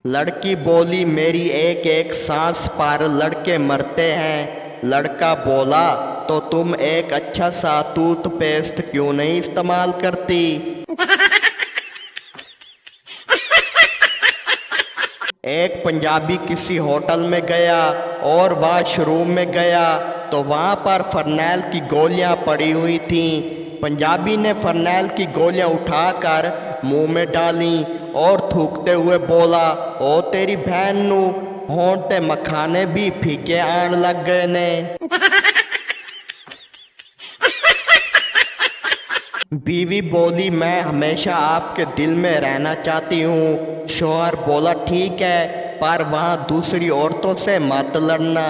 लड़की बोली मेरी एक एक सांस पर लड़के मरते हैं। लड़का बोला तो तुम एक अच्छा सा टूथपेस्ट क्यों नहीं इस्तेमाल करती। एक पंजाबी किसी होटल में गया और वॉशरूम में गया तो वहाँ पर फरनैल की गोलियाँ पड़ी हुई थीं। पंजाबी ने फरनैल की गोलियाँ उठाकर मुंह में डाली और थूकते हुए बोला, ओ तेरी बहन नू होण ते मखाने भी फीके आण लग गए ने। बीवी बोली मैं हमेशा आपके दिल में रहना चाहती हूँ। शौहर बोला ठीक है, पर वहाँ दूसरी औरतों से मत लड़ना।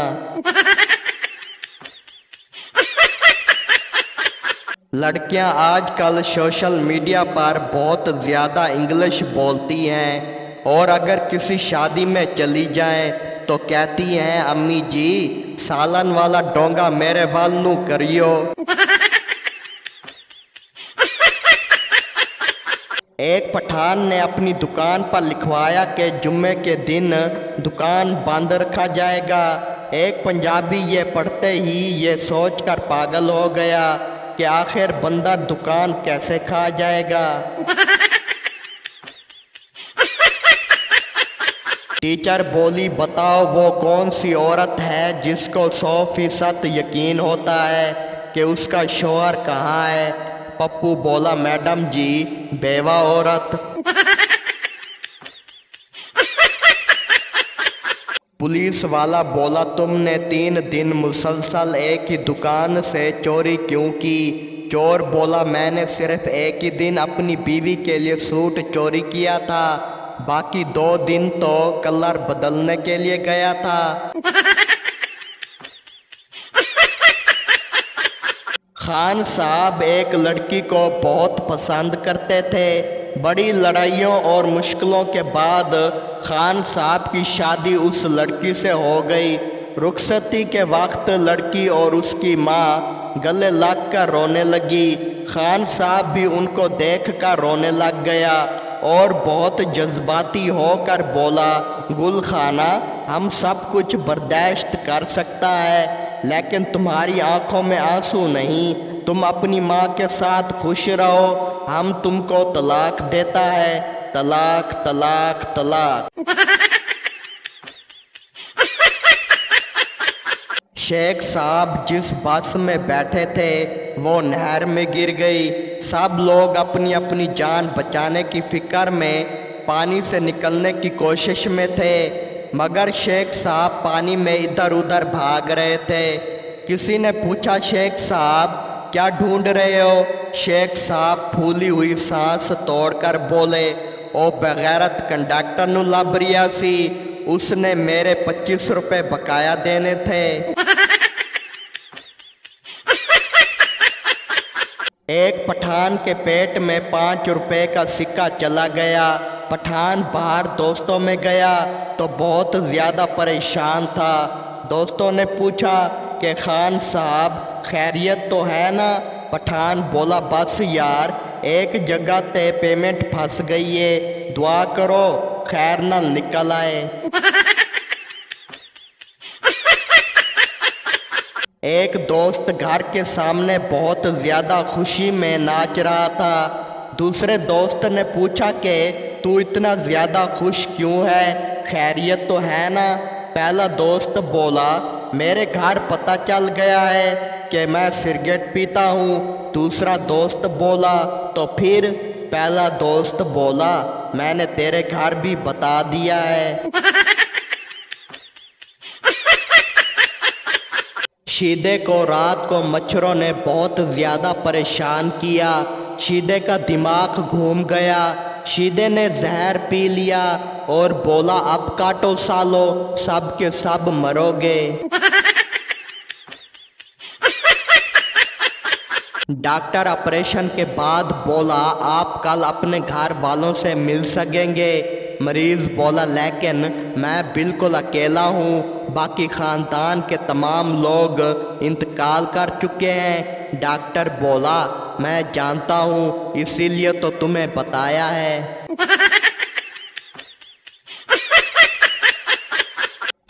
लड़कियां आजकल सोशल मीडिया पर बहुत ज़्यादा इंग्लिश बोलती हैं और अगर किसी शादी में चली जाएं तो कहती हैं अम्मी जी सालन वाला डोंगा मेरे वाल नू करियो। एक पठान ने अपनी दुकान पर लिखवाया कि जुम्मे के दिन दुकान बंद रखा जाएगा। एक पंजाबी ये पढ़ते ही ये सोचकर पागल हो गया कि आखिर बंदा दुकान कैसे खा जाएगा। टीचर बोली बताओ वो कौन सी औरत है जिसको 100% यकीन होता है कि उसका शौहर कहाँ है। पप्पू बोला मैडम जी बेवा औरत। पुलिस वाला बोला तुमने 3 दिन मुसलसल एक ही दुकान से चोरी क्यों की। चोर बोला मैंने सिर्फ एक ही दिन अपनी बीवी के लिए सूट चोरी किया था, बाकी 2 दिन तो कलर बदलने के लिए गया था। खान साहब एक लड़की को बहुत पसंद करते थे। बड़ी लड़ाइयों और मुश्किलों के बाद खान साहब की शादी उस लड़की से हो गई। रुखसती के वक्त लड़की और उसकी माँ गले लग कर रोने लगी। खान साहब भी उनको देख कर रोने लग गया और बहुत जज्बाती होकर बोला गुल खाना हम सब कुछ बर्दाश्त कर सकता है लेकिन तुम्हारी आंखों में आंसू नहीं। तुम अपनी माँ के साथ खुश रहो, हम तुमको तलाक देता है। तलाक तलाक तलाक। शेख साहब जिस बस में बैठे थे वो नहर में गिर गई। सब लोग अपनी अपनी जान बचाने की फिक्र में पानी से निकलने की कोशिश में थे, मगर शेख साहब पानी में इधर उधर भाग रहे थे। किसी ने पूछा शेख साहब क्या ढूंढ रहे हो। शेख साहब फूली हुई सांस तोड़कर बोले ओ बगैरत कंडक्टर नू लब रिया सी, उसने मेरे 25 रुपए बकाया देने थे। एक पठान के पेट में 5 रुपए का सिक्का चला गया। पठान बाहर दोस्तों में गया तो बहुत ज़्यादा परेशान था। दोस्तों ने पूछा कि खान साहब खैरियत तो है ना। पठान बोला बस यार एक जगह ते पेमेंट फंस गई है, दुआ करो खैर न निकल आए। एक दोस्त घर के सामने बहुत ज़्यादा खुशी में नाच रहा था। दूसरे दोस्त ने पूछा कि तू इतना ज़्यादा खुश क्यों है, खैरियत तो है ना। पहला दोस्त बोला मेरे घर पता चल गया है कि मैं सिगरेट पीता हूँ। दूसरा दोस्त बोला तो फिर। पहला दोस्त बोला मैंने तेरे घर भी बता दिया है। शीदे को रात को मच्छरों ने बहुत ज़्यादा परेशान किया। शीदे का दिमाग घूम गया। शीदे ने जहर पी लिया और बोला अब काटो सालो सब के सब मरोगे। डॉक्टर ऑपरेशन के बाद बोला आप कल अपने घर वालों से मिल सकेंगे। मरीज बोला लेकिन मैं बिल्कुल अकेला हूँ, बाकी ख़ानदान के तमाम लोग इंतकाल कर चुके हैं। डॉक्टर बोला मैं जानता हूँ इसीलिए तो तुम्हें बताया है।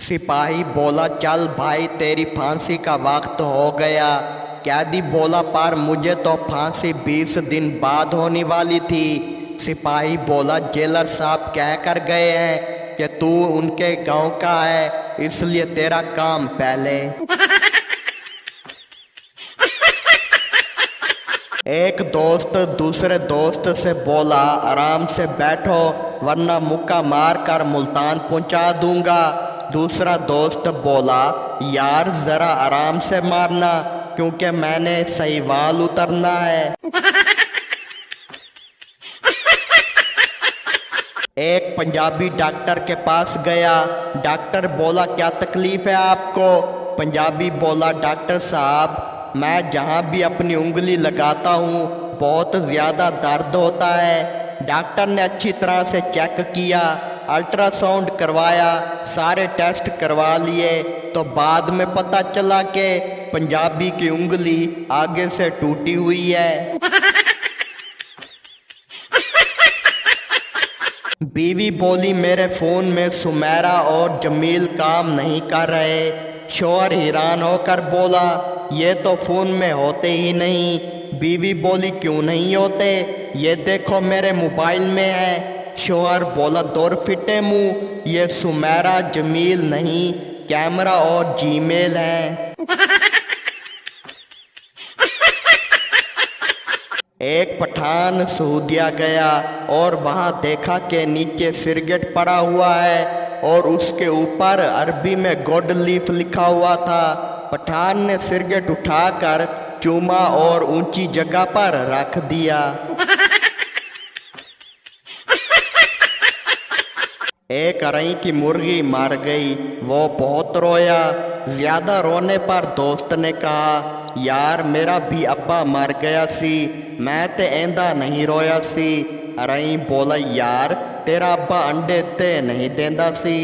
सिपाही बोला चल भाई तेरी फांसी का वक्त हो गया। कैदी बोला पर मुझे तो फांसी 20 दिन बाद होने वाली थी। सिपाही बोला जेलर साहब कह कर गए हैं कि तू उनके गांव का है, इसलिए तेरा काम पहले। एक दोस्त दूसरे दोस्त से बोला आराम से बैठो वरना मुक्का मार कर मुल्तान पहुंचा दूंगा। दूसरा दोस्त बोला यार जरा आराम से मारना क्योंकि मैंने सहीवाल उतरना है। एक पंजाबी डॉक्टर के पास गया। डॉक्टर बोला क्या तकलीफ है आपको? पंजाबी बोला डॉक्टर साहब मैं जहाँ भी अपनी उंगली लगाता हूँ बहुत ज़्यादा दर्द होता है। डॉक्टर ने अच्छी तरह से चेक किया, अल्ट्रासाउंड करवाया, सारे टेस्ट करवा लिए तो बाद में पता चला कि पंजाबी की उंगली आगे से टूटी हुई है। बीवी बोली मेरे फ़ोन में सुमेरा और जमील काम नहीं कर रहे। शौहर हैरान होकर बोला ये तो फ़ोन में होते ही नहीं। बीवी बोली क्यों नहीं होते? ये देखो मेरे मोबाइल में है। शौहर बोला दूर फिटे मुँह, ये सुमेरा जमील नहीं कैमरा और जीमेल है। एक पठान सऊदीया गया और वहाँ देखा कि नीचे सिरगेट पड़ा हुआ है और उसके ऊपर अरबी में गुड लीफ लिखा हुआ था। पठान ने सिरगेट उठाकर चूमा और ऊंची जगह पर रख दिया। एक अरई की मुर्गी मर गई, वो बहुत रोया। ज्यादा रोने पर दोस्त ने कहा यार मेरा भी अब्बा मर गया सी, मैं ते ऐंदा नहीं रोया सी। अरई बोला यार तेरा अब्बा अंडे ते नहीं देंदा सी।